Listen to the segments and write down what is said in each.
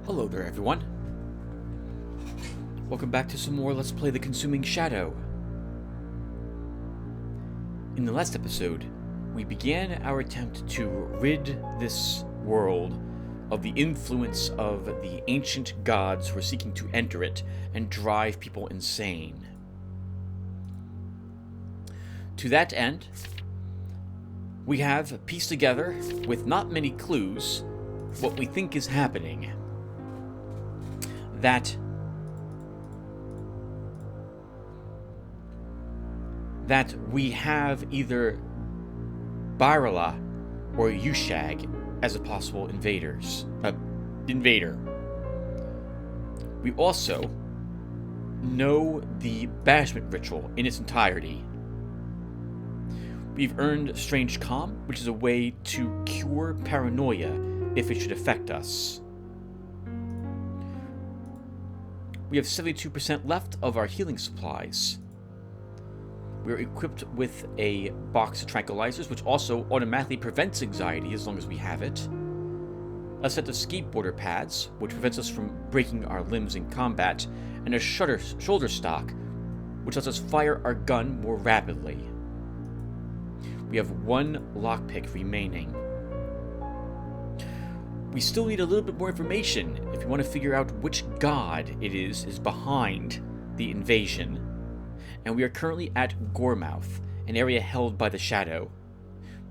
Hello there, everyone. Welcome back to some more Let's Play The Consuming Shadow. In the last episode, we began our attempt to rid this world of the influence of the ancient gods who are seeking to enter it and drive people insane. To that end, we have pieced together, with not many clues, what we think is happening. That we have either Barala or Yushag as a possible invader. We also know the banishment ritual in its entirety. We've earned Strange Calm, which is a way to cure paranoia if it should affect us. We have 72% left of our healing supplies. We're equipped with a box of tranquilizers, which also automatically prevents anxiety as long as we have it. A set of skateboarder pads, which prevents us from breaking our limbs in combat. And a shoulder stock, which lets us fire our gun more rapidly. We have one lockpick remaining. We still need a little bit more information if we want to figure out which god it is behind the invasion. And we are currently at Goremouth, an area held by the Shadow.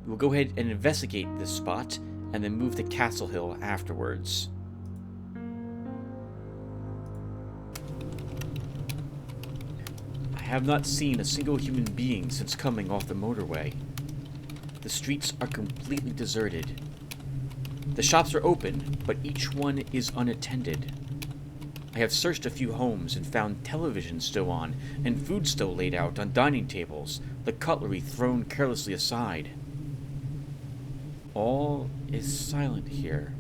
We will go ahead and investigate this spot, and then move to Castle Hill afterwards. I have not seen a single human being since coming off the motorway. The streets are completely deserted. The shops are open, but each one is unattended. I have searched a few homes and found television still on, and food still laid out on dining tables, the cutlery thrown carelessly aside. All is silent here,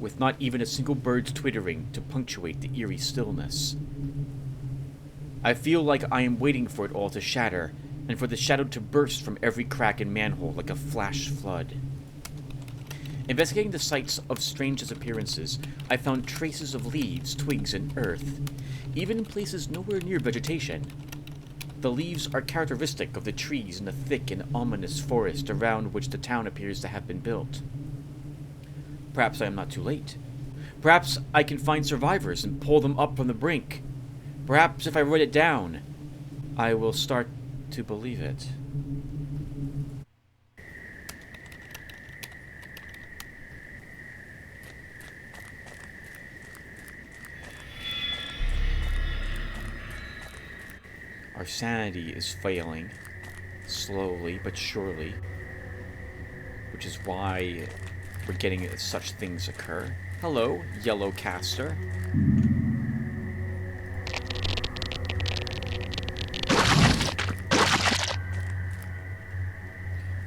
with not even a single bird's twittering to punctuate the eerie stillness. I feel like I am waiting for it all to shatter, and for the shadow to burst from every crack and manhole like a flash flood. Investigating the sites of strange disappearances, I found traces of leaves, twigs, and earth, even in places nowhere near vegetation. The leaves are characteristic of the trees in the thick and ominous forest around which the town appears to have been built. Perhaps I am not too late. Perhaps I can find survivors and pull them up from the brink. Perhaps if I write it down, I will start to believe it. Our sanity is failing, slowly but surely, which is why we're getting such things occur. Hello, Yellow Caster.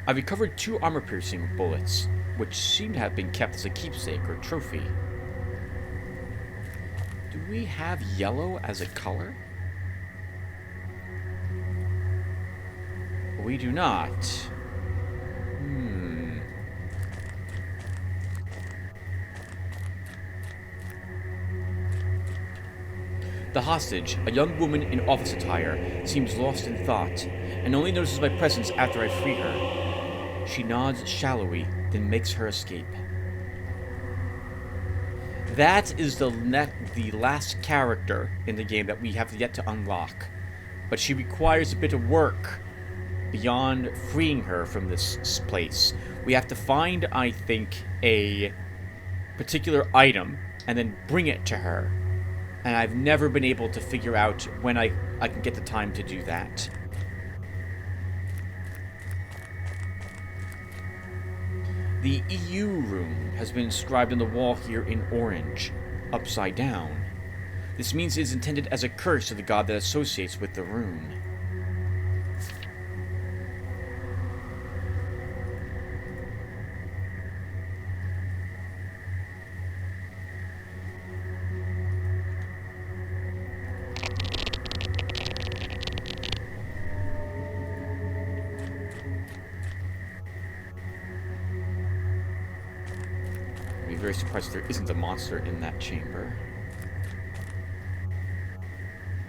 I recovered 2 armor-piercing bullets, which seem to have been kept as a keepsake or trophy. Do we have yellow as a color? We do not. The hostage, a young woman in office attire, seems lost in thought, and only notices my presence after I free her. She nods shallowly, then makes her escape. That is the last character in the game that we have yet to unlock, but she requires a bit of work. Beyond freeing her from this place, we have to find, I think, a particular item and then bring it to her. And I've never been able to figure out when I can get the time to do that. The EU rune has been inscribed on the wall here in orange, upside down. This means it is intended as a curse to the god that associates with the rune. very surprised if there isn't a monster in that chamber.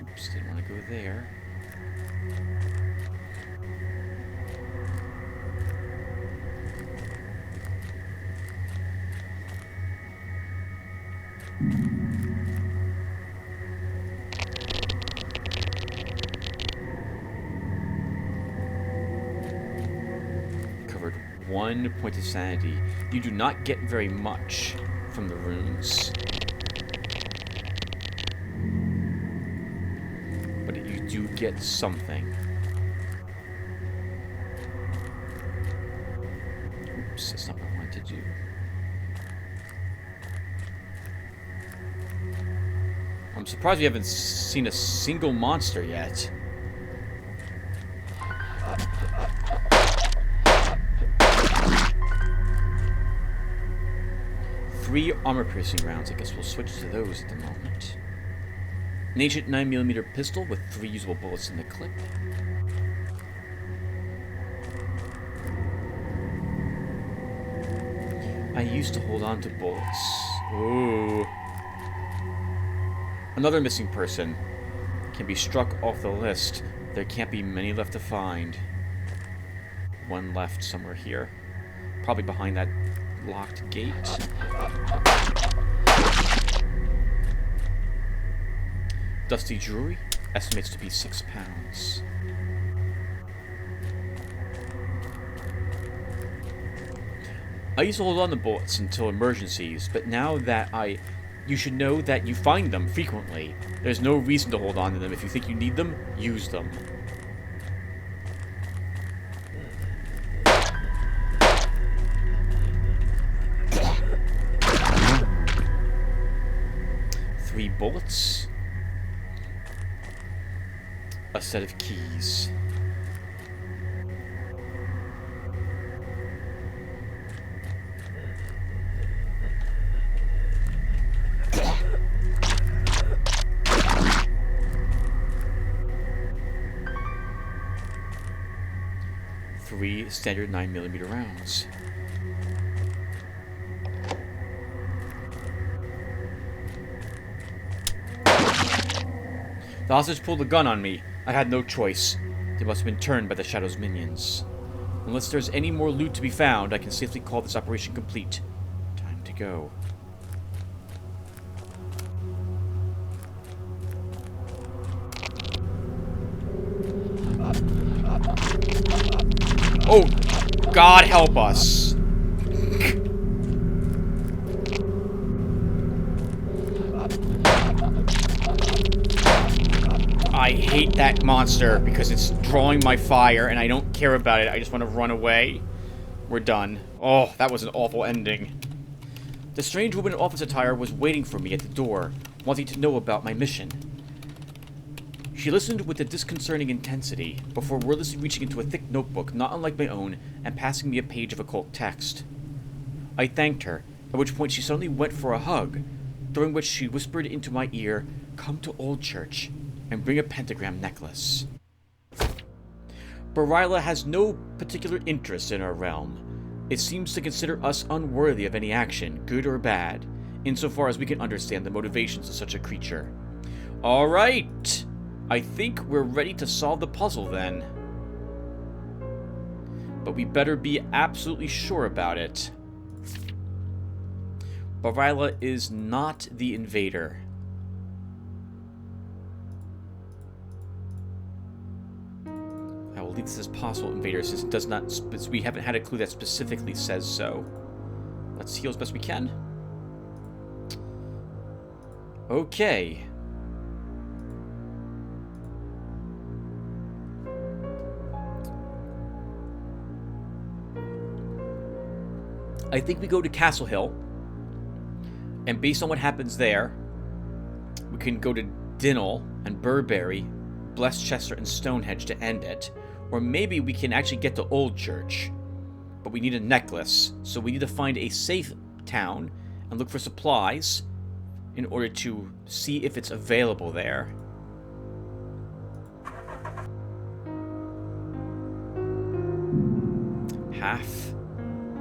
Oops, didn't want to go there. Covered 1 point of sanity. You do not get very much from the runes. But you do get something. Oops, that's not what I wanted to do. I'm surprised we haven't seen a single monster yet. Three armor-piercing rounds. I guess we'll switch to those at the moment. An ancient 9mm pistol with 3 usable bullets in the clip. I used to hold on to bullets. Ooh. Another missing person. Can be struck off the list. There can't be many left to find. One left somewhere here. Probably behind that locked gate. Dusty jewelry. Estimates to be 6 pounds. I used to hold on to bullets until emergencies, but now that you should know that you find them frequently. There's no reason to hold on to them. If you think you need them, use them. Three bullets. A set of keys. Three standard 9mm rounds. The hostage pulled a gun on me. I had no choice. They must have been turned by the Shadow's minions. Unless there's any more loot to be found, I can safely call this operation complete. Time to go. Oh, God help us. I hate that monster because it's drawing my fire and I don't care about it. I just want to run away. We're done. Oh, that was an awful ending. The strange woman in office attire was waiting for me at the door, wanting to know about my mission. She listened with a disconcerting intensity before wordlessly reaching into a thick notebook not unlike my own and passing me a page of occult text. I thanked her, at which point she suddenly went for a hug, during which she whispered into my ear, "Come to Old Church and bring a pentagram necklace." Baryla has no particular interest in our realm. It seems to consider us unworthy of any action, good or bad, insofar as we can understand the motivations of such a creature. Alright! I think we're ready to solve the puzzle then. But we better be absolutely sure about it. Baryla is not the invader. I will leave this as possible invader since it does not. We haven't had a clue that specifically says so. Let's heal as best we can. Okay. I think we go to Castle Hill, and based on what happens there, we can go to Dinnell and Burberry, Bless Chester and Stonehenge to end it, or maybe we can actually get to Old Church, but we need a necklace, so we need to find a safe town and look for supplies in order to see if it's available there. Half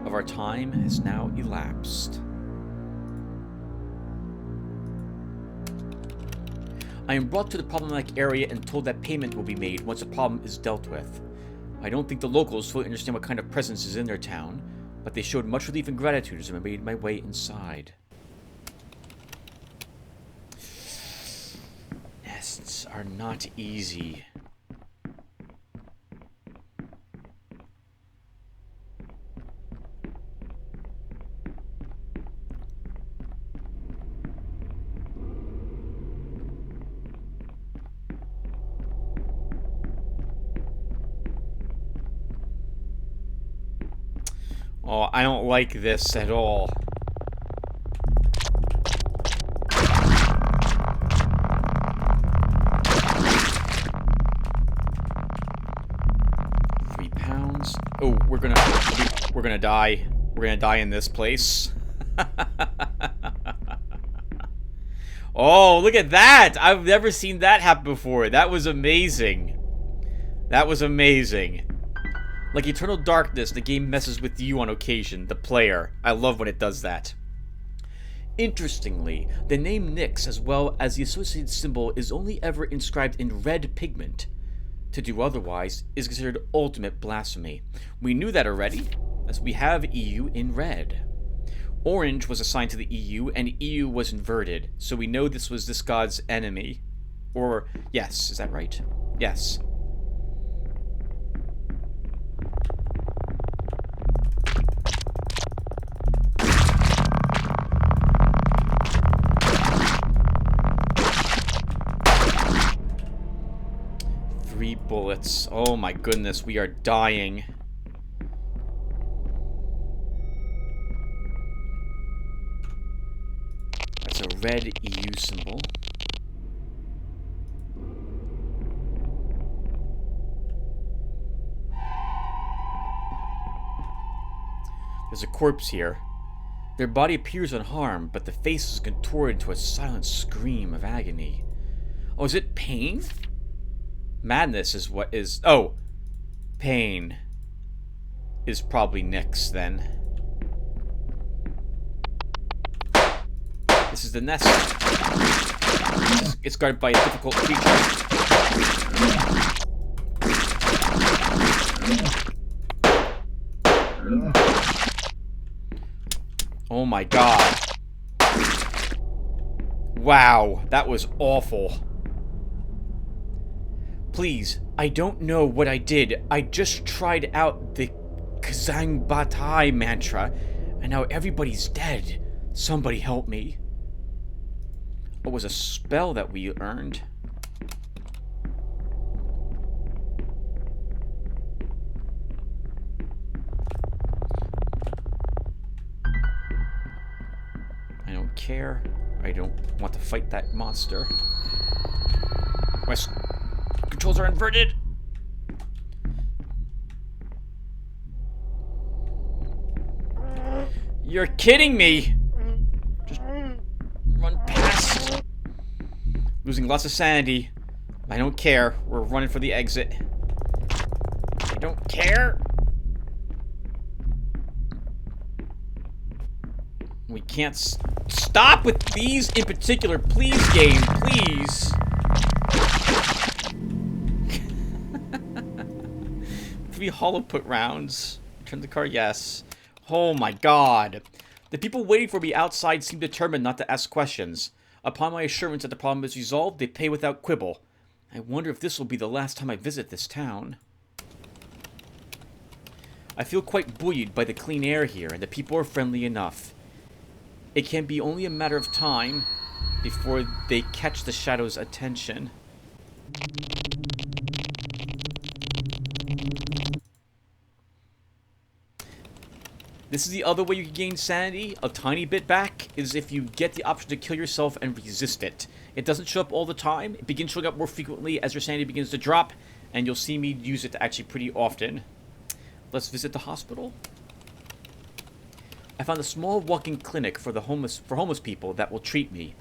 of our time has now elapsed. I am brought to the problematic area and told that payment will be made once the problem is dealt with. I don't think the locals fully understand what kind of presence is in their town, but they showed much relief and gratitude as I made my way inside. Nests are not easy. Oh, I don't like this at all. £3. Oh, we're gonna die. We're gonna die in this place. Oh, look at that! I've never seen that happen before. That was amazing. That was amazing. Like Eternal Darkness, the game messes with you on occasion, the player. I love when it does that. Interestingly, the name Nyx, as well as the associated symbol, is only ever inscribed in red pigment. To do otherwise is considered ultimate blasphemy. We knew that already, as we have EU in red. Orange was assigned to the EU, and EU was inverted, so we know this was this god's enemy. Or, yes, is that right? Yes. Three bullets. Oh my goodness, we are dying. That's a red EU symbol. There's a corpse here. Their body appears unharmed, but the face is contorted into a silent scream of agony. Oh, is it pain? Madness is what is... Oh! Pain is probably Nyx, then. This is the nest. It's guarded by a difficult creature. Oh my god. Wow, that was awful. Please, I don't know what I did. I just tried out the Kazang Batai mantra, and now everybody's dead. Somebody help me. What was a spell that we earned? I don't care. I don't want to fight that monster. My controls are inverted. You're kidding me. Just run past. Losing lots of sanity. I don't care. We're running for the exit. I don't care. We can't stop with these in particular. Please, game. Please. 3 hollow put rounds. Return the car, yes. Oh my god. The people waiting for me outside seem determined not to ask questions. Upon my assurance that the problem is resolved, they pay without quibble. I wonder if this will be the last time I visit this town. I feel quite buoyed by the clean air here, and the people are friendly enough. It can be only a matter of time before they catch the Shadow's attention. This is the other way you can gain sanity, a tiny bit back, is if you get the option to kill yourself and resist it. It doesn't show up all the time. It begins showing up more frequently as your sanity begins to drop, and you'll see me use it actually pretty often. Let's visit the hospital. I found a small walk-in clinic for homeless people that will treat me.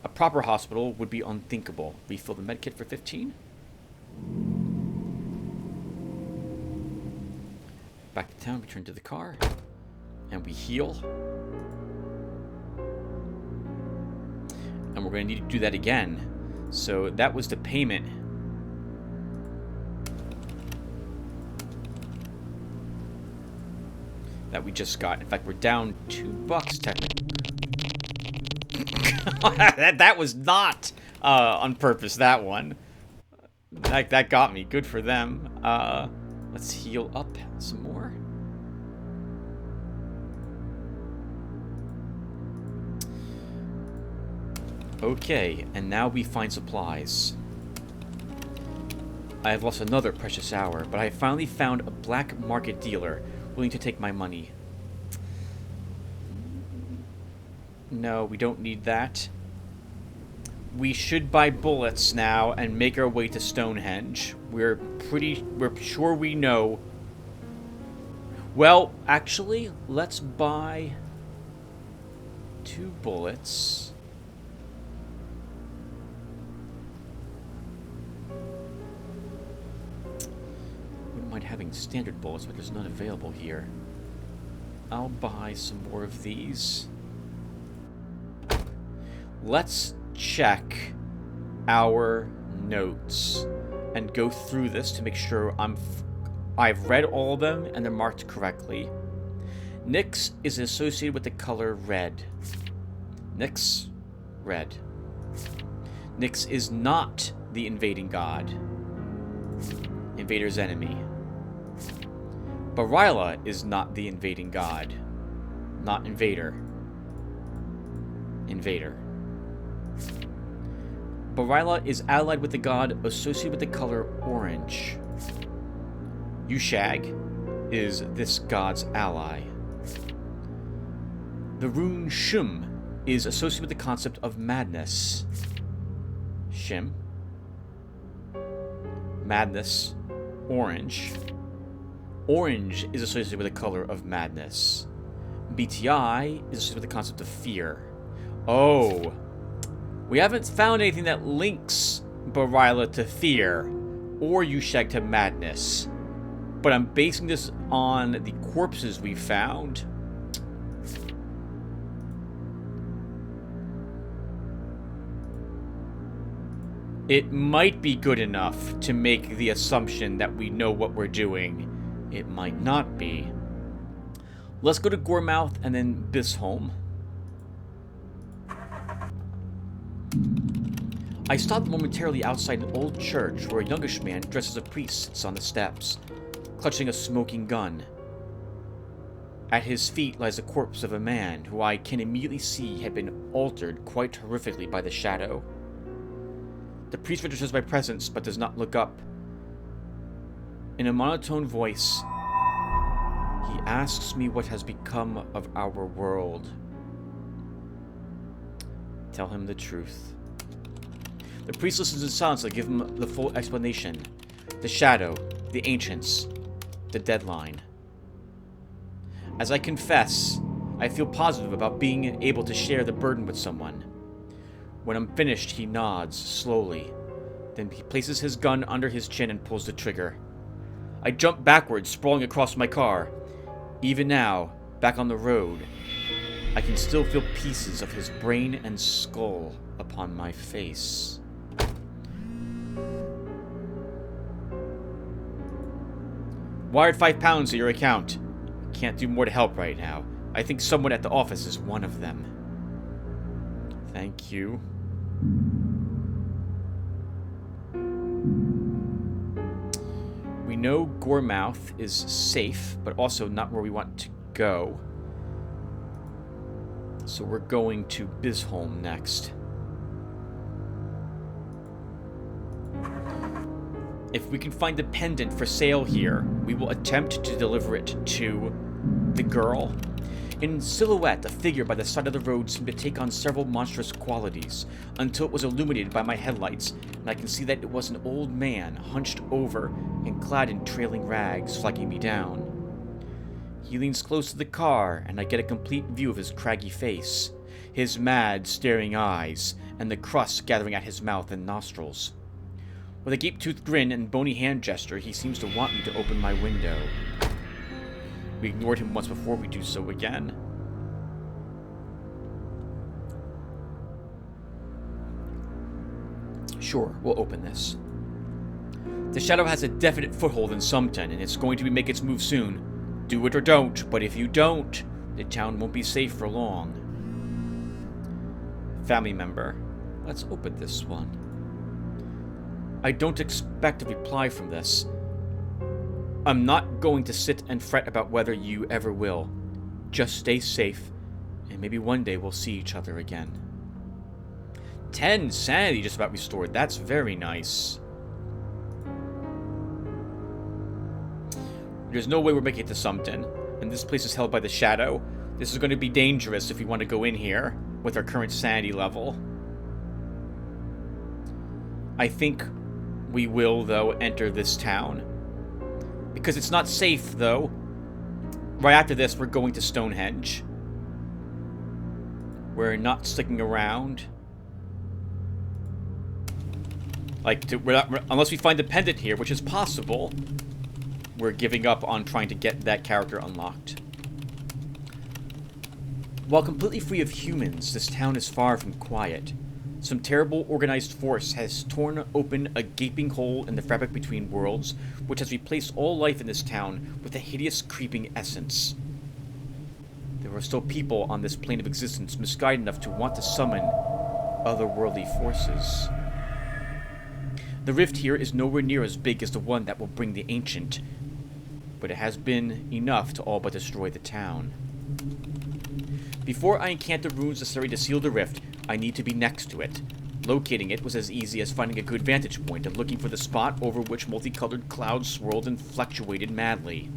A proper hospital would be unthinkable. Refill the medkit for 15. Back to town, return to the car. And we heal. And we're going to need to do that again. So that was the payment. That we just got. In fact, we're down $2 technically. that was not on purpose, that one. That got me. Good for them. Let's heal up some more. Okay, and now we find supplies. I have lost another precious hour, but I finally found a black market dealer willing to take my money. No, we don't need that. We should buy bullets now and make our way to Stonehenge. We're sure we know. Well, actually, let's buy 2 bullets. Wouldn't mind having standard bullets, but there's none available here. I'll buy some more of these. Let's check our notes and go through this to make sure I've read all of them and they're marked correctly. Nyx is associated with the color red. Nyx, red. Nyx is not the invading god. Invader's enemy. Baryla is not the invading god. Not invader. Invader. Baryla is allied with the god associated with the color orange. Yushag is this god's ally. The rune Shum is associated with the concept of madness. Shim. Madness. Orange. Orange is associated with the color of madness. BTI is associated with the concept of fear. Oh. We haven't found anything that links Baryla to fear or Yushag to madness. But I'm basing this on the corpses we found. It might be good enough to make the assumption that we know what we're doing. It might not be. Let's go to Goremouth and then Bisholm. I stopped momentarily outside an old church where a youngish man dressed as a priest sits on the steps, clutching a smoking gun. At his feet lies the corpse of a man who I can immediately see had been altered quite horrifically by the shadow. The priest registers my presence but does not look up. In a monotone voice, he asks me what has become of our world. Tell him the truth. The priest listens in silence to give him the full explanation. The shadow, the ancients, the deadline. As I confess, I feel positive about being able to share the burden with someone. When I'm finished, he nods slowly. Then he places his gun under his chin and pulls the trigger. I jump backwards, sprawling across my car. Even now, back on the road, I can still feel pieces of his brain and skull upon my face. Wired £5 to your account. Can't do more to help right now. I think someone at the office is one of them. Thank you. We know Goremouth is safe, but also not where we want to go. So we're going to Bisholm next. If we can find a pendant for sale here, we will attempt to deliver it to the girl. In silhouette, a figure by the side of the road seemed to take on several monstrous qualities, until it was illuminated by my headlights, and I can see that it was an old man, hunched over and clad in trailing rags, flagging me down. He leans close to the car, and I get a complete view of his craggy face, his mad, staring eyes, and the crust gathering at his mouth and nostrils. With a gape-toothed grin and bony hand gesture, he seems to want me to open my window. We ignored him once before, we do so again. Sure, we'll open this. The shadow has a definite foothold in Sumton, and it's going to make its move soon. Do it or don't, but if you don't, the town won't be safe for long. Family member. Let's open this one. I don't expect a reply from this. I'm not going to sit and fret about whether you ever will. Just stay safe, and maybe one day we'll see each other again. 10 sanity just about restored. That's very nice. There's no way we're making it to Sumton, and this place is held by the shadow. This is going to be dangerous if we want to go in here with our current sanity level. I think we will, though, enter this town. Because it's not safe, though. Right after this, we're going to Stonehenge. We're not sticking around. Unless we find the pendant here, which is possible, we're giving up on trying to get that character unlocked. While completely free of humans, this town is far from quiet. Some terrible organized force has torn open a gaping hole in the fabric between worlds, which has replaced all life in this town with a hideous, creeping essence. There are still people on this plane of existence misguided enough to want to summon otherworldly forces. The rift here is nowhere near as big as the one that will bring the ancient, but it has been enough to all but destroy the town. Before I encant the runes necessary to seal the rift, I need to be next to it. Locating it was as easy as finding a good vantage point and looking for the spot over which multicolored clouds swirled and fluctuated madly.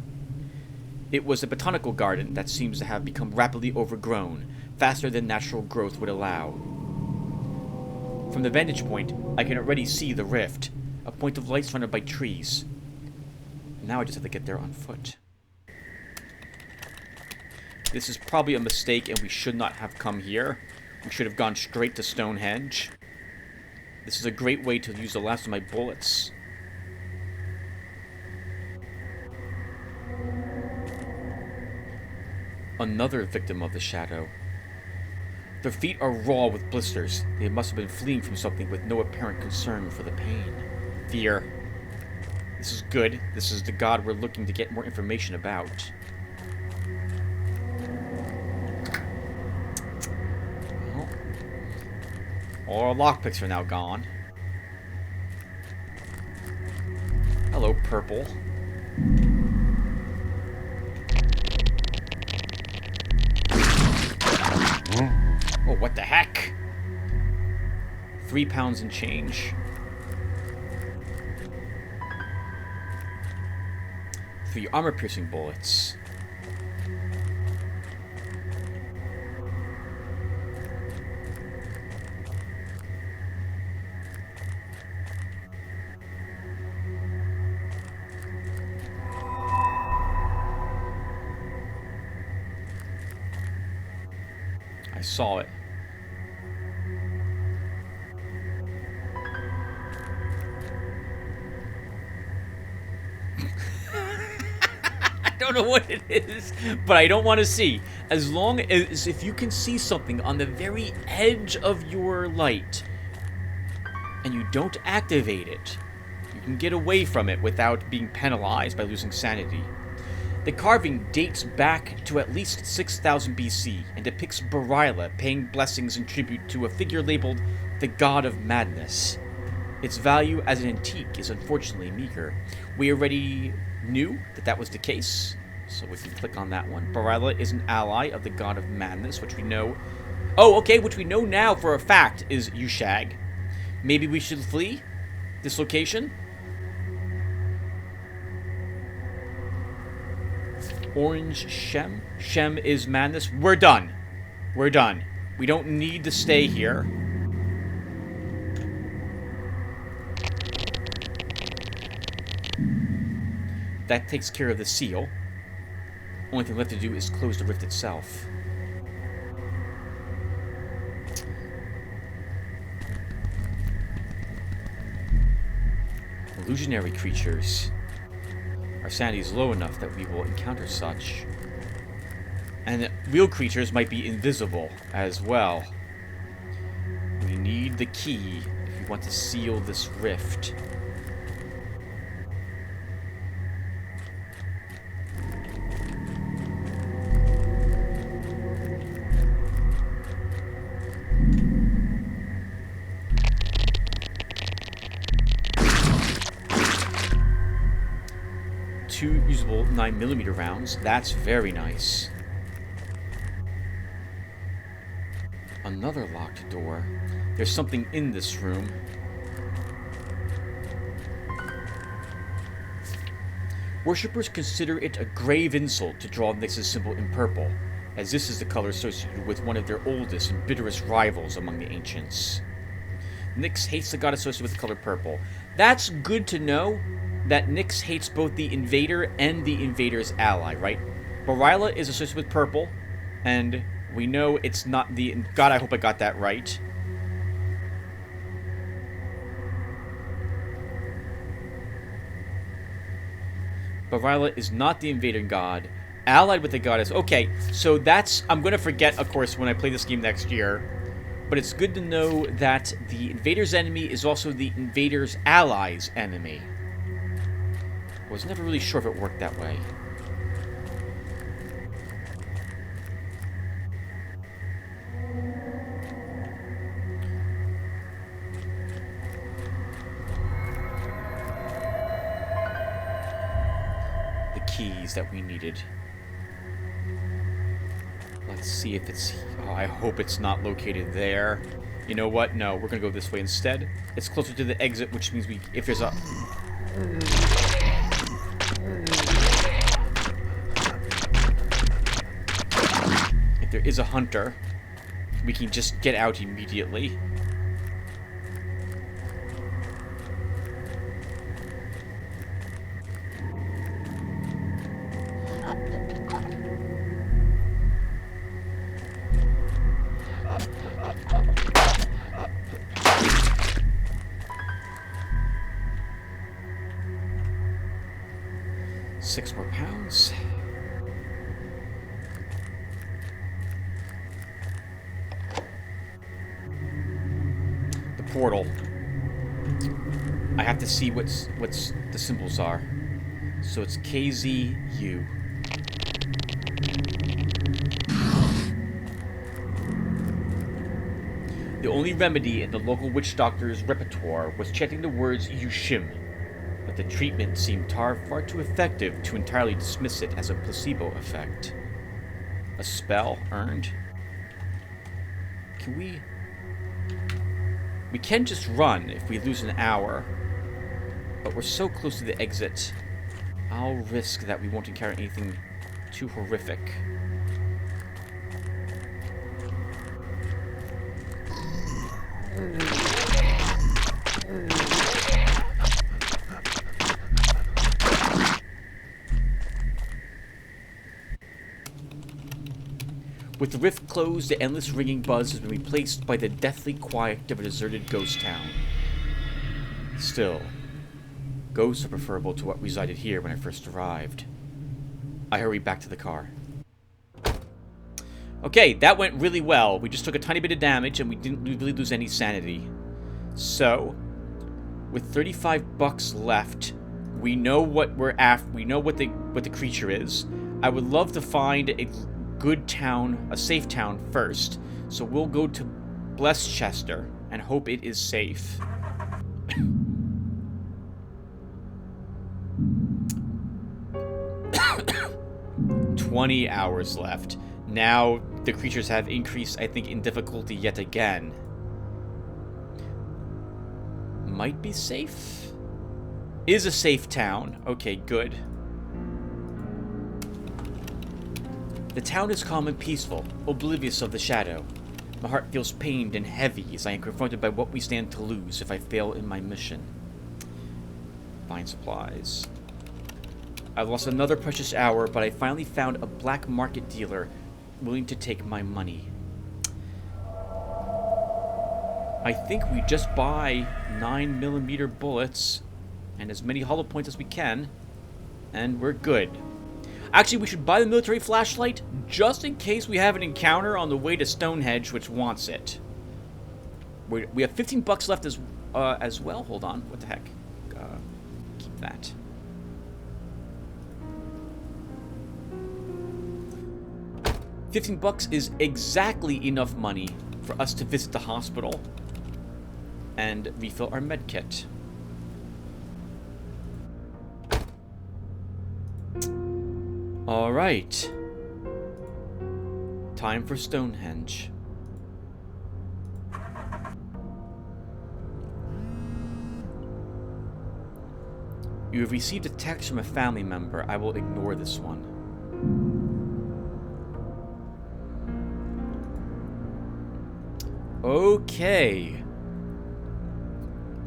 It was a botanical garden that seems to have become rapidly overgrown, faster than natural growth would allow. From the vantage point, I can already see the rift, a point of light surrounded by trees. Now I just have to get there on foot. This is probably a mistake and we should not have come here. We should have gone straight to Stonehenge. This is a great way to use the last of my bullets. Another victim of the shadow. Their feet are raw with blisters. They must have been fleeing from something with no apparent concern for the pain. Fear. This is good. This is the god we're looking to get more information about. Well, all our lockpicks are now gone. Hello, purple. Oh, what the heck? 3 pounds and change. 3 armor-piercing bullets. I saw it. I don't know what it is, but I don't want to see. As long as if you can see something on the very edge of your light and you don't activate it, you can get away from it without being penalized by losing sanity. The carving dates back to at least 6000 BC and depicts Baryla paying blessings and tribute to a figure labeled the God of Madness. Its value as an antique is unfortunately meager. We already knew that was the case, so we can click on that one. Baryla is an ally of the God of Madness, which we know... Oh, okay, which we know now for a fact is Yushag. Maybe we should flee this location? Orange Shem? Shem is madness. We're done. We're done. We don't need to stay here. That takes care of the seal. Only thing left to do is close the rift itself. Illusionary creatures. Our sanity is low enough that we will encounter such. And real creatures might be invisible as well. We need the key. If you want to seal this rift. Two usable 9mm rounds. That's very nice. Another locked door. There's something in this room. Worshippers consider it a grave insult to draw Nyx's symbol in purple, as this is the color associated with one of their oldest and bitterest rivals among the ancients. Nyx hates the god associated with the color purple. That's good to know, that Nyx hates both the invader and the invader's ally, right? Baryla is associated with purple, and we know it's not the... God, I hope I got that right. Baryla is not the invader god. Allied with the goddess. Okay, so that's... I'm going to forget, of course, when I play this game next year. But it's good to know that the invader's enemy is also the invader's ally's enemy. I was never really sure if it worked that way. The keys that we needed. Let's see if it's... Oh, I hope it's not located there. You know what? No, we're gonna go this way instead. It's closer to the exit, which means we... If there's a... If there is a hunter, we can just get out immediately. £6 more. The portal. I have to see what's the symbols are. So it's KZU. The only remedy in the local witch doctor's repertoire was chanting the words Yushim, but the treatment seemed far too effective to entirely dismiss it as a placebo effect. A spell earned? Can we... We can just run if we lose an hour, but we're so close to the exit, I'll risk that we won't encounter anything too horrific. With the rift closed, the endless ringing buzz has been replaced by the deathly quiet of a deserted ghost town. Still, ghosts are preferable to what resided here when I first arrived. I hurried back to the car. Okay, that went really well. We just took a tiny bit of damage and we didn't really lose any sanity. So, with $35 left, we know what we're after. We know what the creature is. I would love to find a good town, a safe town first. So we'll go to Blesschester and hope it is safe. 20 hours left. Now the creatures have increased, I think, in difficulty yet again. Might be safe? Is a safe town. Okay, good. The town is calm and peaceful, oblivious of the shadow. My heart feels pained and heavy as I am confronted by what we stand to lose if I fail in my mission. Find supplies. I've lost another precious hour, but I finally found a black market dealer willing to take my money. I think we just buy 9mm bullets and as many hollow points as we can, and we're good. Actually, we should buy the military flashlight just in case we have an encounter on the way to Stonehenge which wants it. We have $15 left as well. Hold on. What the heck? Keep that. $15 is exactly enough money for us to visit the hospital and refill our med kit. All right. Time for Stonehenge. You have received a text from a family member. I will ignore this one. Okay.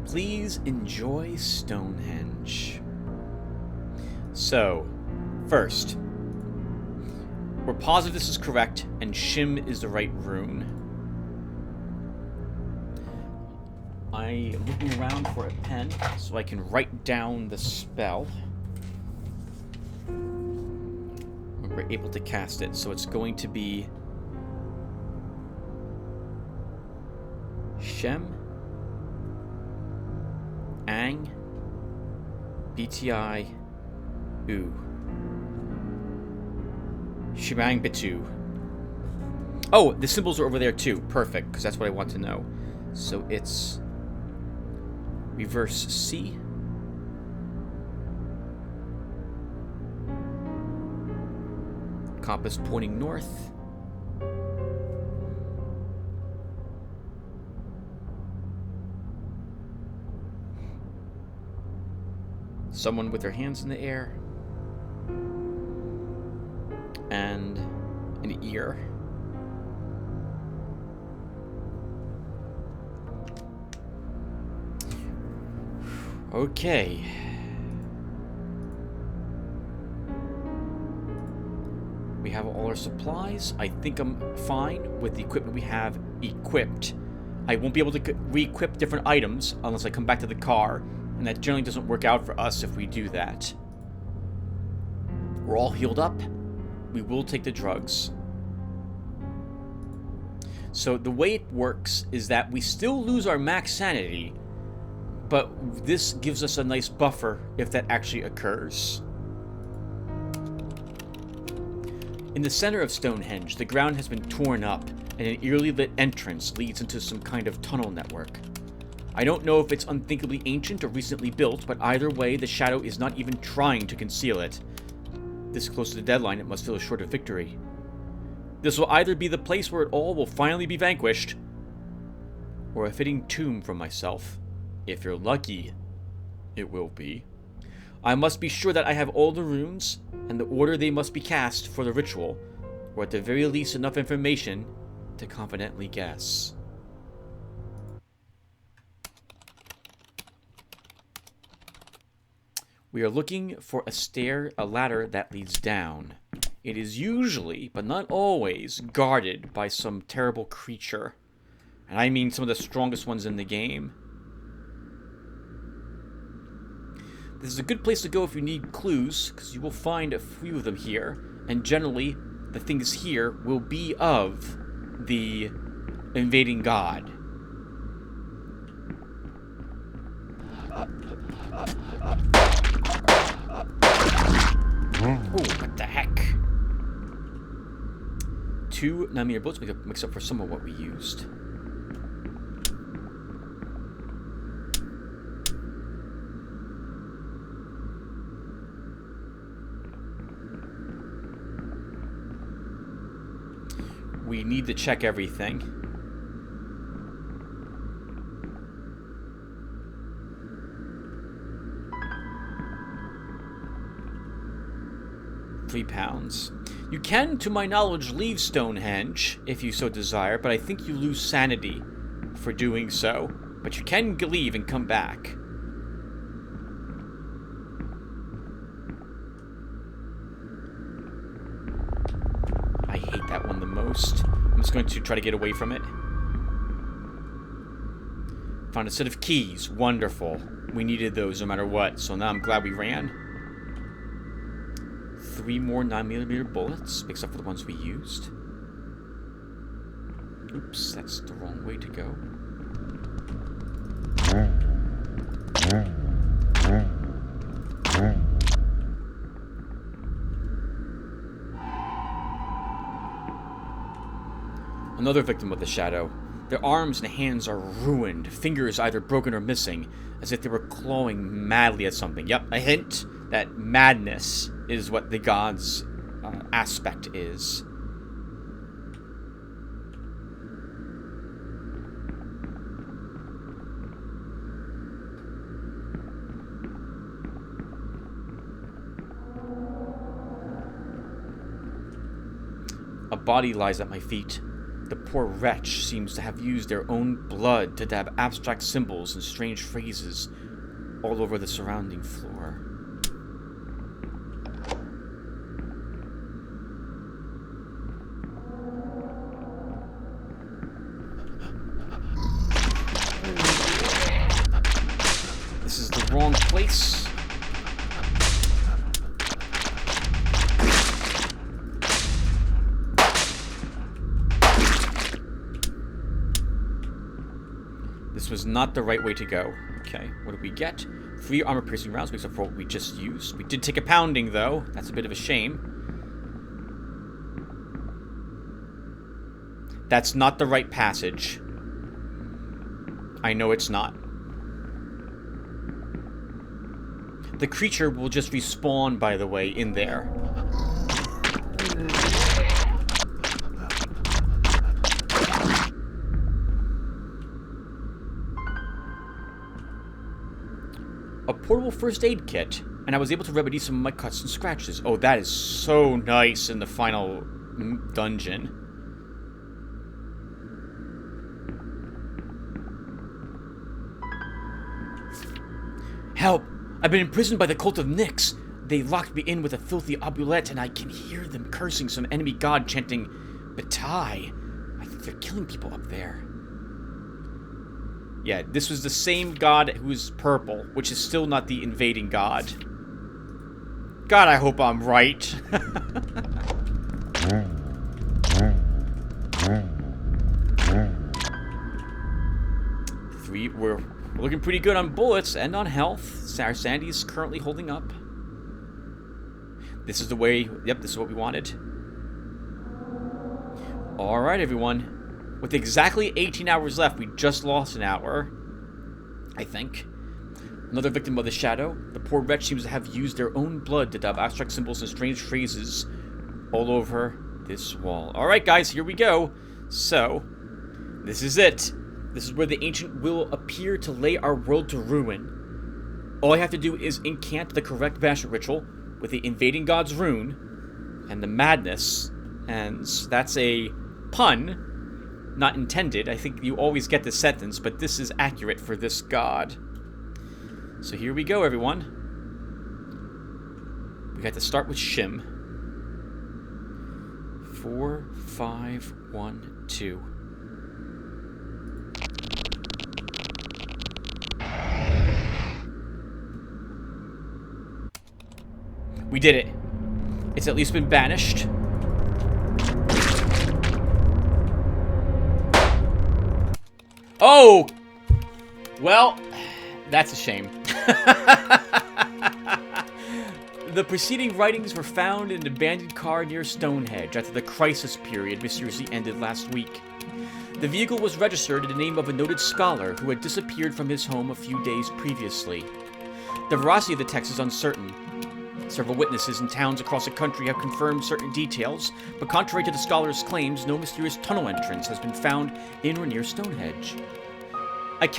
Please enjoy Stonehenge. So, first, we're positive this is correct, and Shim is the right rune. I am looking around for a pen so I can write down the spell. We're able to cast it, so it's going to be Shem, Ang, BTI, U. Shebang Bitu. Oh, the symbols are over there too. Perfect, because that's what I want to know. So it's reverse C. Compass pointing north. Someone with their hands in the air. And an ear. Okay. We have all our supplies. I think I'm fine with the equipment we have equipped. I won't be able to re-equip different items unless I come back to the car, and that generally doesn't work out for us if we do that. We're all healed up. We will take the drugs. So the way it works is that we still lose our max sanity, but this gives us a nice buffer if that actually occurs. In the center of Stonehenge, the ground has been torn up, and an eerily lit entrance leads into some kind of tunnel network. I don't know if it's unthinkably ancient or recently built, but either way, the shadow is not even trying to conceal it. This close to the deadline, it must feel short of victory. This will either be the place where it all will finally be vanquished, or a fitting tomb for myself. If you're lucky, it will be. I must be sure that I have all the runes, and the order they must be cast for the ritual, or at the very least enough information to confidently guess. We are looking for a ladder that leads down. It is usually, but not always, guarded by some terrible creature. And I mean some of the strongest ones in the game. This is a good place to go if you need clues, because you will find a few of them here. And generally, the things here will be of the invading god. Oh, what the heck? 2 9mm bullets makes up for some of what we used. We need to check everything. £3. You can, to my knowledge, leave Stonehenge, if you so desire, but I think you lose sanity for doing so. But you can leave and come back. I hate that one the most. I'm just going to try to get away from it. Found a set of keys. Wonderful. We needed those no matter what, so now I'm glad we ran. 3 more 9mm bullets, makes up for the ones we used. Oops, that's the wrong way to go. Another victim of the shadow. Their arms and hands are ruined, fingers either broken or missing, as if they were clawing madly at something. Yep, a hint that madness is what the god's aspect is. A body lies at my feet. The poor wretch seems to have used their own blood to dab abstract symbols and strange phrases all over the surrounding floor. This is the wrong place. This was not the right way to go. Okay, what did we get? 3 armor-piercing rounds makes up for what we just used. We did take a pounding, though. That's a bit of a shame. That's not the right passage. I know it's not. The creature will just respawn, by the way, in there. A portable first aid kit, and I was able to remedy some of my cuts and scratches. Oh, that is so nice in the final dungeon. Help! I've been imprisoned by the cult of Nyx. They locked me in with a filthy obulette, and I can hear them cursing some enemy god chanting, Batai. I think they're killing people up there. Yeah, this was the same god who's purple, which is still not the invading god. God, I hope I'm right. We're looking pretty good on bullets and on health. Our sanity is currently holding up. This is the way. Yep, this is what we wanted. Alright, everyone. With exactly 18 hours left, we just lost an hour, I think. Another victim of the shadow. The poor wretch seems to have used their own blood to dab abstract symbols and strange phrases all over this wall. Alright, guys, here we go. So, this is it. This is where the ancient will appear to lay our world to ruin. All I have to do is incant the correct banishment ritual with the invading god's rune, and the madness ends. That's a pun. Not intended. I think you always get this sentence, but this is accurate for this god. So here we go, everyone. We got to start with Shim. 4, 5, 1, 2. We did it. It's at least been banished. Oh! Well, that's a shame. The preceding writings were found in an abandoned car near Stonehenge after the crisis period mysteriously ended last week. The vehicle was registered in the name of a noted scholar who had disappeared from his home a few days previously. The veracity of the text is uncertain. Several witnesses in towns across the country have confirmed certain details, but contrary to the scholar's claims, no mysterious tunnel entrance has been found in or near Stonehenge. Denied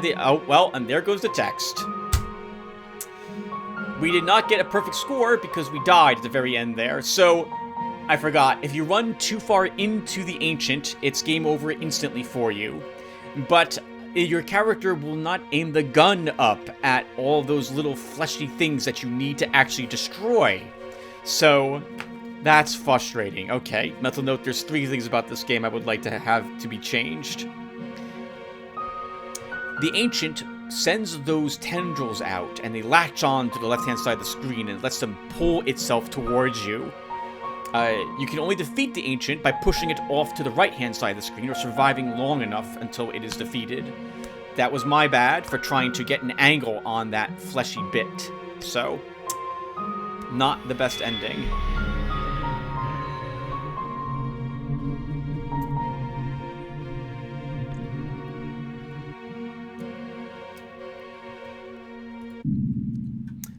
the... Oh, well, and there goes the text. We did not get a perfect score because we died at the very end there, so... I forgot. If you run too far into the Ancient, it's game over instantly for you. But... your character will not aim the gun up at all those little fleshy things that you need to actually destroy. So, that's frustrating. Okay, mental note, there's 3 things about this game I would like to have to be changed. The Ancient sends those tendrils out, and they latch on to the left-hand side of the screen, and lets them pull itself towards you. You can only defeat the Ancient by pushing it off to the right-hand side of the screen or surviving long enough until it is defeated. That was my bad for trying to get an angle on that fleshy bit. So, not the best ending.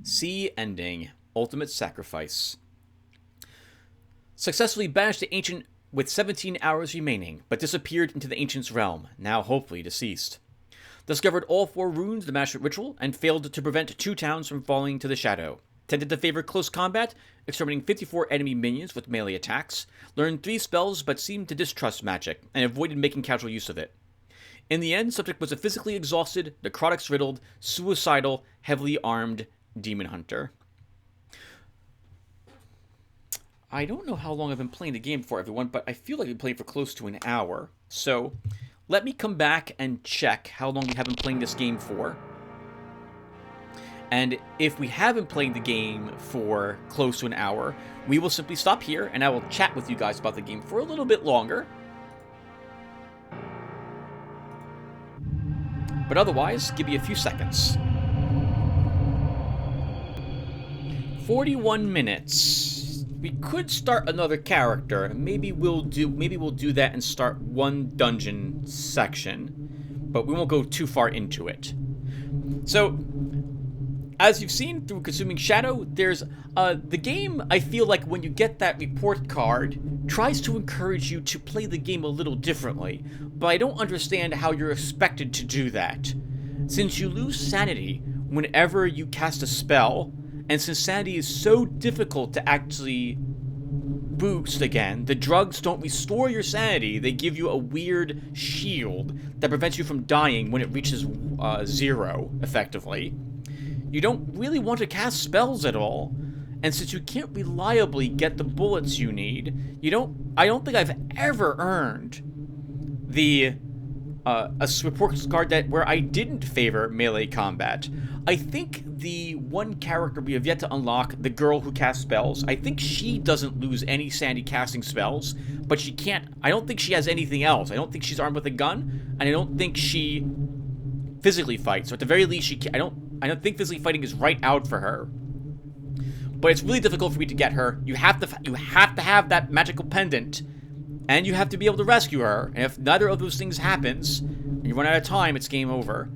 C ending. Ultimate sacrifice. Successfully banished the Ancient with 17 hours remaining, but disappeared into the Ancient's realm, now hopefully deceased. Discovered all 4 runes of the banishment ritual, and failed to prevent 2 towns from falling to the shadow. Tended to favor close combat, exterminating 54 enemy minions with melee attacks. Learned 3 spells, but seemed to distrust magic, and avoided making casual use of it. In the end, subject was a physically exhausted, necrotics-riddled, suicidal, heavily armed demon hunter. I don't know how long I've been playing the game for, everyone, but I feel like I've been playing for close to an hour. So, let me come back and check how long we have been playing this game for. And if we haven't played the game for close to an hour, we will simply stop here, and I will chat with you guys about the game for a little bit longer. But otherwise, give me a few seconds. 41 minutes. We could start another character. Maybe we'll do that and start one dungeon section, but we won't go too far into it. So, as you've seen through Consuming Shadow, there's the game. I feel like when you get that report card, tries to encourage you to play the game a little differently, but I don't understand how you're expected to do that. Since you lose sanity whenever you cast a spell, and since sanity is so difficult to actually boost again, the drugs don't restore your sanity, they give you a weird shield that prevents you from dying when it reaches 0, effectively. You don't really want to cast spells at all, and since you can't reliably get the bullets you need, I don't think I've ever earned the a report card where I didn't favor melee combat. I think the one character we have yet to unlock, the girl who casts spells, I think she doesn't lose any sanity casting spells, but she can't. I don't think she has anything else. I don't think she's armed with a gun, and I don't think she physically fights. So at the very least, I don't think physically fighting is right out for her. But it's really difficult for me to get her. You have to have that magical pendant, and you have to be able to rescue her. And if neither of those things happens, and you run out of time, it's game over.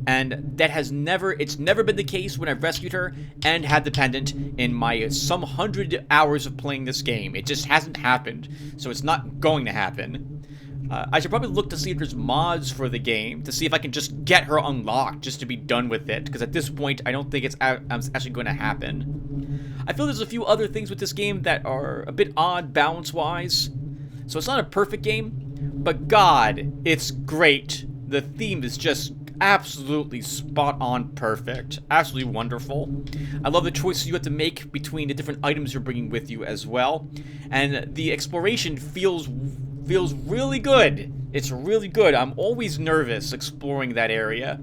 And it's never been the case when I've rescued her and had the pendant in my some 100 hours of playing this game. It just hasn't happened, so it's not going to happen. I should probably look to see if there's mods for the game, to see if I can just get her unlocked, just to be done with it, because at this point, I don't think it's actually going to happen. I feel there's a few other things with this game that are a bit odd balance-wise, so it's not a perfect game, but God, it's great. The theme is just absolutely spot on perfect. Absolutely wonderful. I love the choices you have to make between the different items you're bringing with you as well. And the exploration feels really good. It's really good. I'm always nervous exploring that area.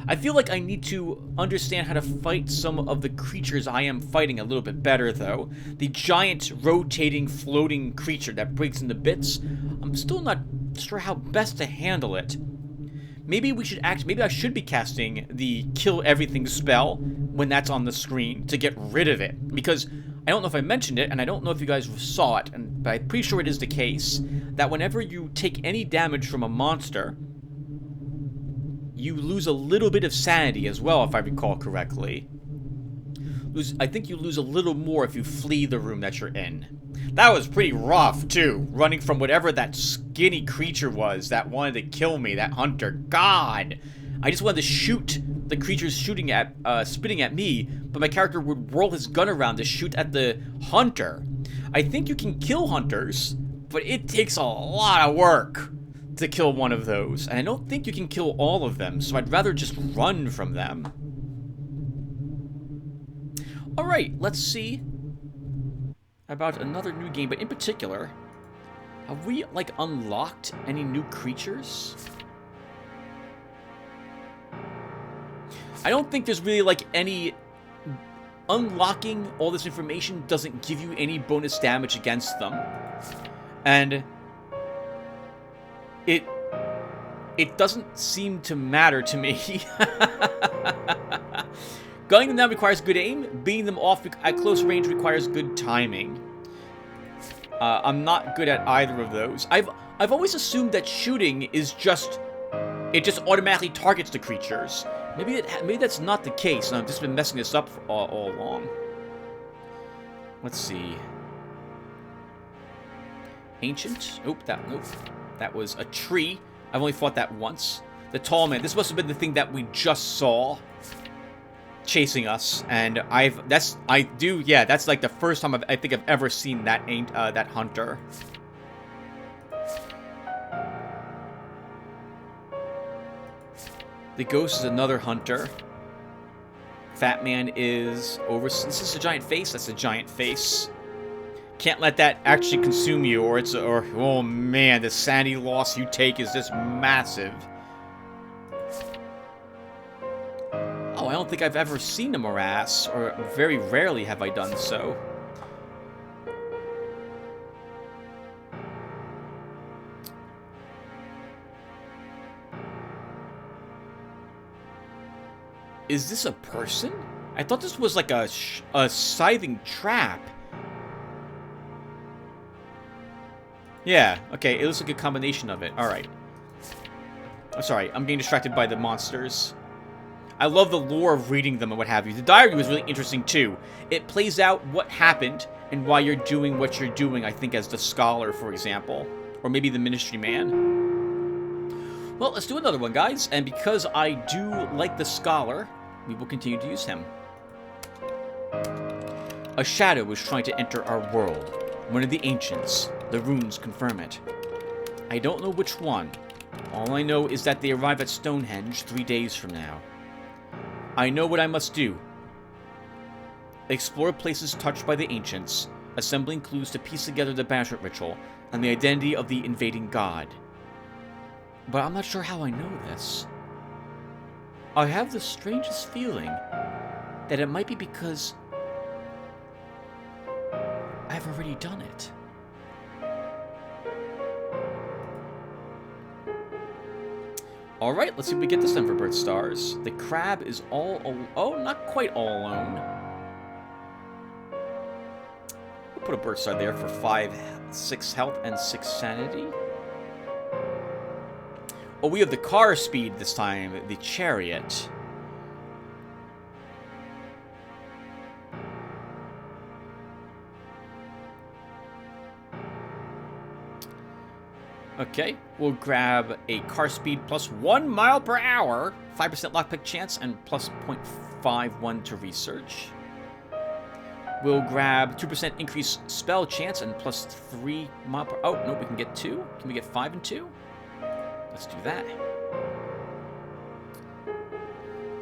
I feel like I need to understand how to fight some of the creatures I am fighting a little bit better, though. The giant, rotating, floating creature that breaks into bits, I'm still not sure how best to handle it. Maybe I should be casting the kill everything spell when that's on the screen to get rid of it. Because I don't know if I mentioned it, and I don't know if you guys saw it, but I'm pretty sure it is the case, that whenever you take any damage from a monster, you lose a little bit of sanity as well, if I recall correctly. I think you lose a little more if you flee the room that you're in. That was pretty rough, too. Running from whatever that skinny creature was that wanted to kill me, that hunter. God! I just wanted to shoot the creatures spitting at me, but my character would whirl his gun around to shoot at the hunter. I think you can kill hunters, but it takes a lot of work to kill one of those. And I don't think you can kill all of them, so I'd rather just run from them. Alright, let's see about another new game, but in particular, have we, like, unlocked any new creatures? I don't think there's really, like, any... Unlocking all this information doesn't give you any bonus damage against them. And... It doesn't seem to matter to me. Gunning them down requires good aim. Beating them off at close range requires good timing. I'm not good at either of those. I've always assumed that shooting is just... It just automatically targets the creatures. Maybe that's not the case, and I've just been messing this up all along. Let's see. Ancient. Nope, that was a tree. I've only fought that once. The tall man. This must have been the thing that we just saw chasing us, and that's like the first time I think I've ever seen that that hunter. The ghost is another hunter. Fat man is over. This is a giant face. That's a giant face. Can't let that actually consume you, or oh man, the sanity loss you take is just massive. Oh, I don't think I've ever seen a morass, or very rarely have I done so. Is this a person? I thought this was like a scything trap. Yeah, okay, it looks like a combination of it. Alright. I'm sorry, I'm getting distracted by the monsters. I love the lore of reading them and what have you. The diary was really interesting too. It plays out what happened and why you're doing what you're doing, I think, as the scholar, for example. Or maybe the ministry man. Well, let's do another one, guys. And because I do like the scholar, we will continue to use him. A shadow is trying to enter our world. One of the ancients. The runes confirm it. I don't know which one. All I know is that they arrive at Stonehenge 3 days from now. I know what I must do. Explore places touched by the ancients, assembling clues to piece together the banishment ritual and the identity of the invading god. But I'm not sure how I know this. I have the strangest feeling that it might be because I've already done it. Alright, let's see if we get this done for Bird Stars. The crab is oh, not quite all alone. We'll put a Bird Star there for 6 health and 6 sanity. Oh, we have the car speed this time, the chariot. Okay, we'll grab a car speed plus 1 mile per hour, 5% lockpick chance, and plus 0.51 to research. We'll grab 2% increased spell chance and plus 3 mile per... Oh, no, we can get 2. Can we get 5 and 2? Let's do that.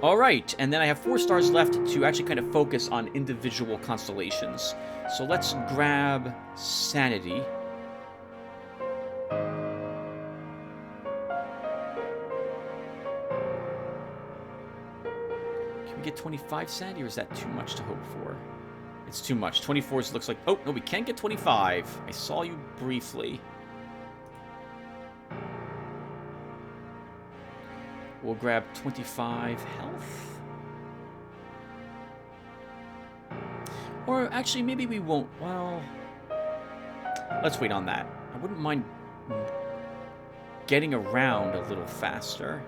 Alright, and then I have 4 stars left to actually kind of focus on individual constellations. So let's grab Sanity. Can we get 25 Sanity, or is that too much to hope for? It's too much. 24 looks like... Oh, no, we can get 25. I saw you briefly. We'll grab 25 health. Or actually, maybe we won't. Well, let's wait on that. I wouldn't mind getting around a little faster.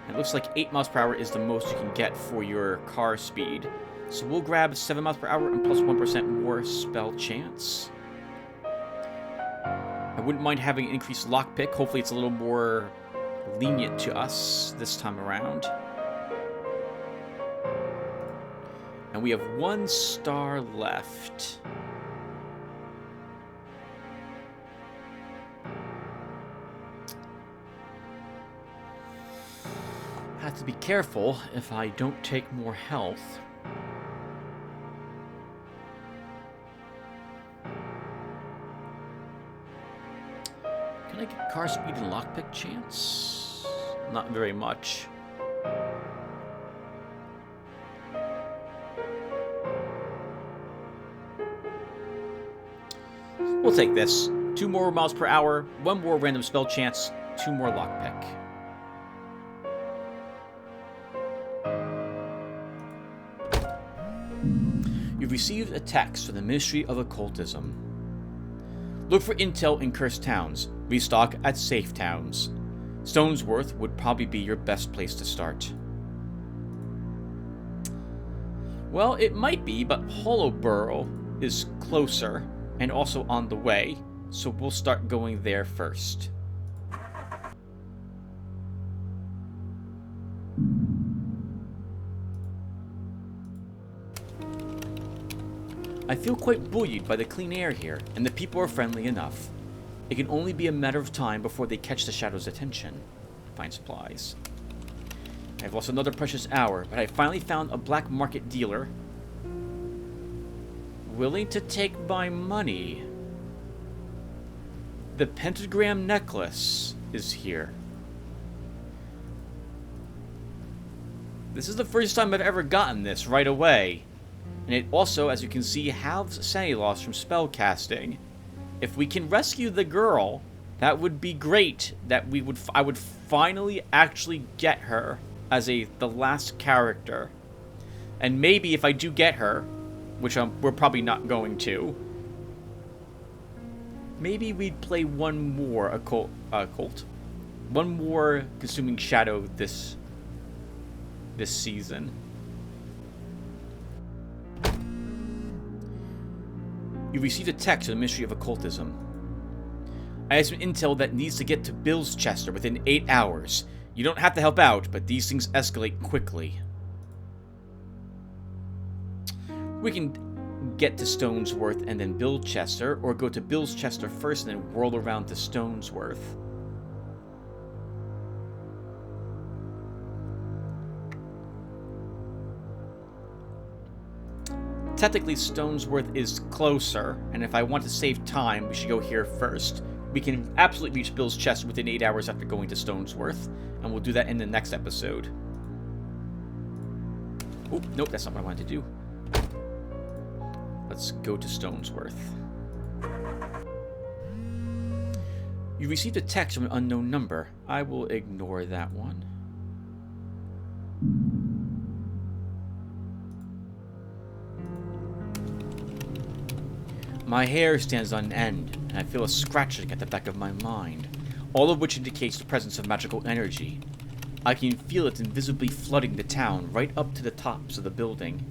It looks like 8 miles per hour is the most you can get for your car speed. So we'll grab 7 miles per hour and plus 1% more spell chance. I wouldn't mind having an increased lockpick. Hopefully it's a little more lenient to us this time around. And we have 1 star left. Have to be careful if I don't take more health. Can I get car speed and lockpick chance? Not very much. We'll take this. 2 more miles per hour, 1 more random spell chance, 2 more lockpick. You've received a text from the Ministry of Occultism. Look for intel in cursed towns. Restock at safe towns. Stonesworth would probably be your best place to start. Well, it might be, but Hollowborough is closer and also on the way, so we'll start going there first. I feel quite buoyed by the clean air here, and the people are friendly enough. It can only be a matter of time before they catch the Shadow's attention. Find supplies. I've lost another precious hour, but I finally found a black market dealer willing to take my money. The pentagram necklace is here. This is the first time I've ever gotten this right away. And it also, as you can see, halves sanity loss from spell casting. If we can rescue the girl, that would be great. I would finally actually get her as the last character. And maybe if I do get her, which we're probably not going to, maybe we'd play one more occult, one more consuming shadow this season. You received a text from the Ministry of Occultism. I have some intel that needs to get to Bill's Chester within 8 hours. You don't have to help out, but these things escalate quickly. We can get to Stonesworth and then Bill Chester, or go to Bill's Chester first and then whirl around to Stonesworth. Technically, Stonesworth is closer, and if I want to save time, we should go here first. We can absolutely reach Bill's Chest within 8 hours after going to Stonesworth, and we'll do that in the next episode. Oh, nope, that's not what I wanted to do. Let's go to Stonesworth. You received a text from an unknown number. I will ignore that one. My hair stands on end, and I feel a scratching at the back of my mind, all of which indicates the presence of magical energy. I can feel it invisibly flooding the town right up to the tops of the building.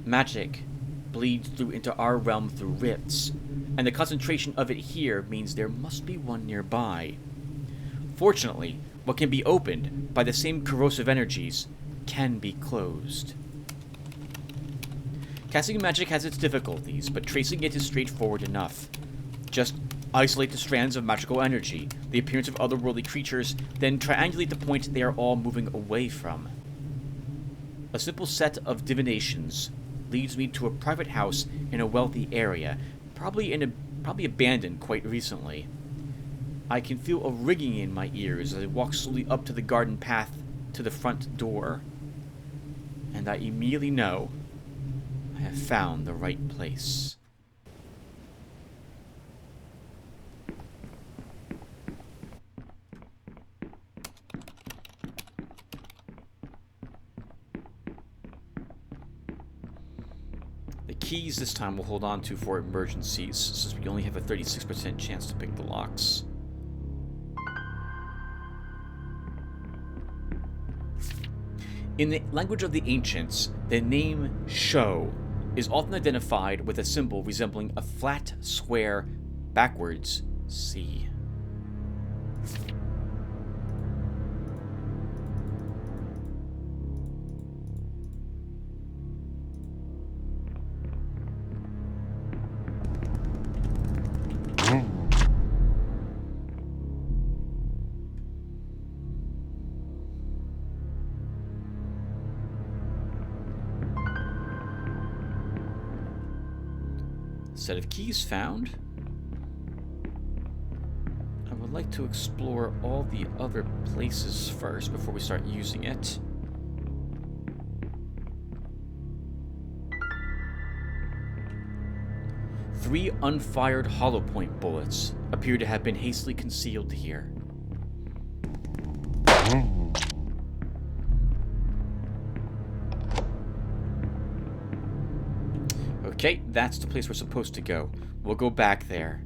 Magic bleeds through into our realm through rifts, and the concentration of it here means there must be one nearby. Fortunately, what can be opened by the same corrosive energies can be closed. Casting magic has its difficulties, but tracing it is straightforward enough. Just isolate the strands of magical energy, the appearance of otherworldly creatures, then triangulate the point they are all moving away from. A simple set of divinations leads me to a private house in a wealthy area, probably abandoned quite recently. I can feel a ringing in my ears as I walk slowly up to the garden path to the front door, and I immediately know I have found the right place. The keys this time we'll hold on to for emergencies, since we only have a 36% chance to pick the locks. In the language of the ancients, the name Sho is often identified with a symbol resembling a flat, square, backwards C. Set of keys found. I would like to explore all the other places first before we start using it. Three unfired hollow point bullets appear to have been hastily concealed here. Okay, that's the place we're supposed to go. We'll go back there.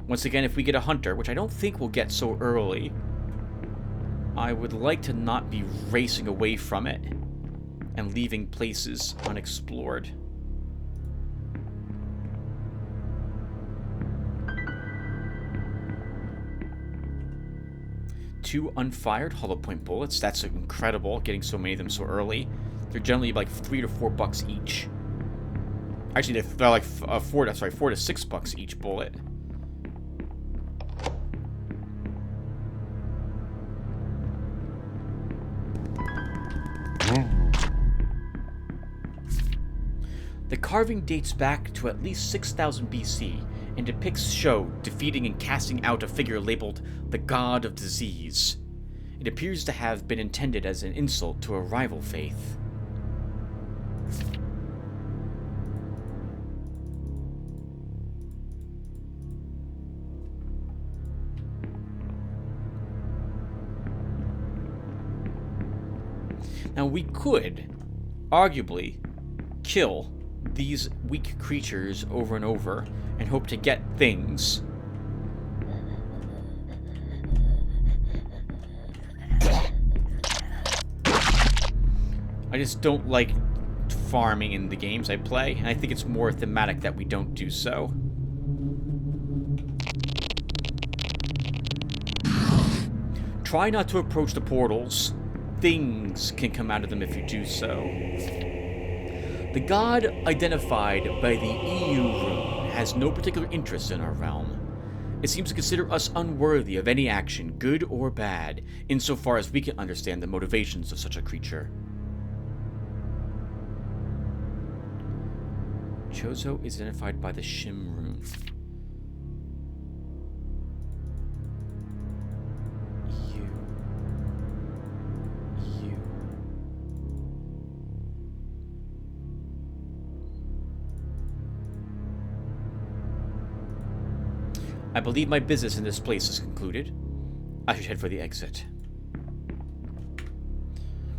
Once again, if we get a hunter, which I don't think we'll get so early, I would like to not be racing away from it and leaving places unexplored. Two unfired hollow point bullets. That's incredible, getting so many of them so early. They're generally like $3 to $4 each. Actually, they're like $4 to $6 each bullet. The carving dates back to at least 6000 BC and depicts Sho defeating and casting out a figure labeled the God of Disease. It appears to have been intended as an insult to a rival faith. Now we could, arguably, kill these weak creatures over and over and hope to get things. I just don't like farming in the games I play, and I think it's more thematic that we don't do so. Try not to approach the portals. Things can come out of them if you do so. The god identified by the EU rune has no particular interest in our realm. It seems to consider us unworthy of any action, good or bad, insofar as we can understand the motivations of such a creature. Chozo is identified by the Shim rune. I believe my business in this place is concluded. I should head for the exit.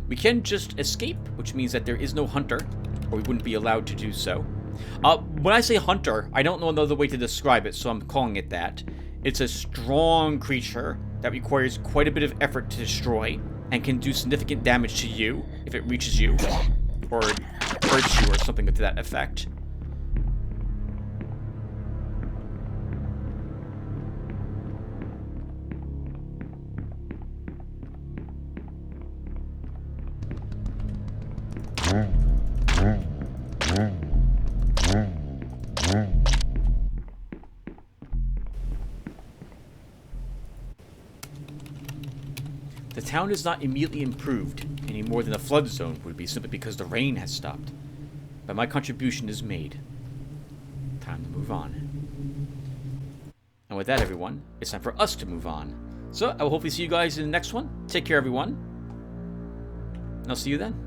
We can just escape, which means that there is no hunter, or we wouldn't be allowed to do so. When I say hunter, I don't know another way to describe it, so I'm calling it that. It's a strong creature that requires quite a bit of effort to destroy, and can do significant damage to you if it reaches you, or hurts you, or something to that effect. The town is not immediately improved, any more than a flood zone would be, simply because the rain has stopped. But my contribution is made. Time to move on. And with that, everyone, it's time for us to move on. So, I will hopefully see you guys in the next one. Take care, everyone. And I'll see you then.